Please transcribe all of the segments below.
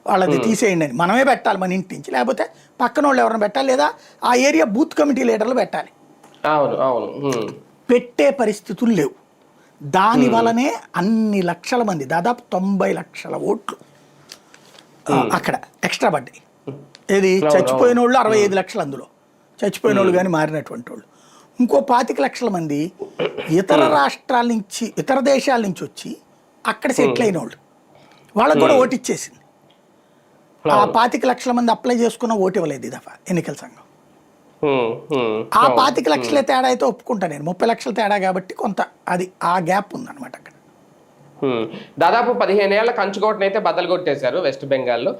వాళ్ళది తీసేయండి అని. మనమే పెట్టాలి మన ఇంటి నుంచి, లేకపోతే పక్కన వాళ్ళు ఎవరైనా పెట్టాలి, లేదా ఆ ఏరియా బూత్ కమిటీ లీడర్లు పెట్టాలి. పెట్టే పరిస్థితులు లేవు. దాని వలనే అన్ని లక్షల మంది, దాదాపు 90 లక్షల ఓట్లు అక్కడ ఎక్స్ట్రా పడ్డాయి. ఏది చచ్చిపోయిన వాళ్ళు 65 లక్షలు, అందులో చచ్చిపోయిన వాళ్ళు కానీ మారినటువంటి వాళ్ళు. ఇంకో 25 లక్షల మంది ఇతర రాష్ట్రాల నుంచి, ఇతర దేశాల నుంచి వచ్చి అక్కడ సెటిల్ అయిన వాళ్ళు, వాళ్ళకు కూడా ఓటు ఇచ్చేసింది. ఆ 25 లక్షల మంది అప్లై చేసుకున్న ఓటు ఇవ్వలేదు ఈ దఫా ఎన్నికల సంఘం. ఆ 25 లక్షల తేడా అయితే ఒప్పుకుంటా నేను, 30 లక్షల తేడా కాబట్టి కొంత అది ఆ గ్యాప్ ఉందన్నమాట అక్కడ. దాదాపు 15 ఏళ్ల కంచుకోటను అయితే బద్దలు కొట్టేశారు వెస్ట్ బెంగాల్లో.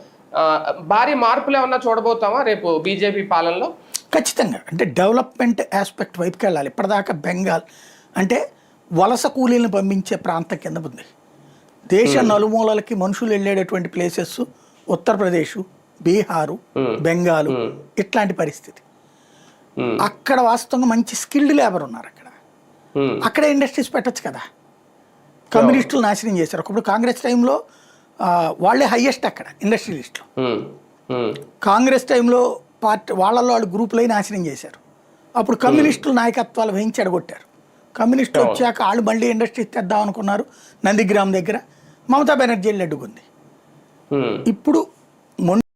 భారీ మార్పులు ఏమన్నా చూడబోతామా రేపు బీజేపీ పాలనలో? ఖచ్చితంగా. అంటే డెవలప్మెంట్ ఆస్పెక్ట్ వైపుకి వెళ్ళాలి. ఇప్పటిదాకా బెంగాల్ అంటే వలస కూలీలను పంపించే ప్రాంతం కింద ఉంది. దేశ నలుమూలలకి మనుషులు వెళ్ళేటటువంటి ప్లేసెస్ ఉత్తరప్రదేశ్, బీహారు, బెంగాలు, ఇట్లాంటి పరిస్థితి. అక్కడ వాస్తవంగా మంచి స్కిల్డ్ లేబర్ ఉన్నారు. అక్కడ ఇండస్ట్రీస్ పెట్టచ్చు కదా. కమ్యూనిస్టులు నాశనం చేశారు. ఒకప్పుడు కాంగ్రెస్ టైంలో వాళ్ళే హైయెస్ట్ అక్కడ ఇండస్ట్రియలిస్టులు. కాంగ్రెస్ టైంలో పార్టీ వాళ్ళలో వాళ్ళు గ్రూపులై నాశనం చేశారు. అప్పుడు కమ్యూనిస్టులు నాయకత్వాలు వహించి ఎడగొట్టారు. కమ్యూనిస్టులు వచ్చాక వాళ్ళు మళ్ళీ ఇండస్ట్రీస్ తెద్దాం అనుకున్నారు. నందిగ్రామ్ దగ్గర మమతా బెనర్జీ అడ్డుకుంది. ఇప్పుడు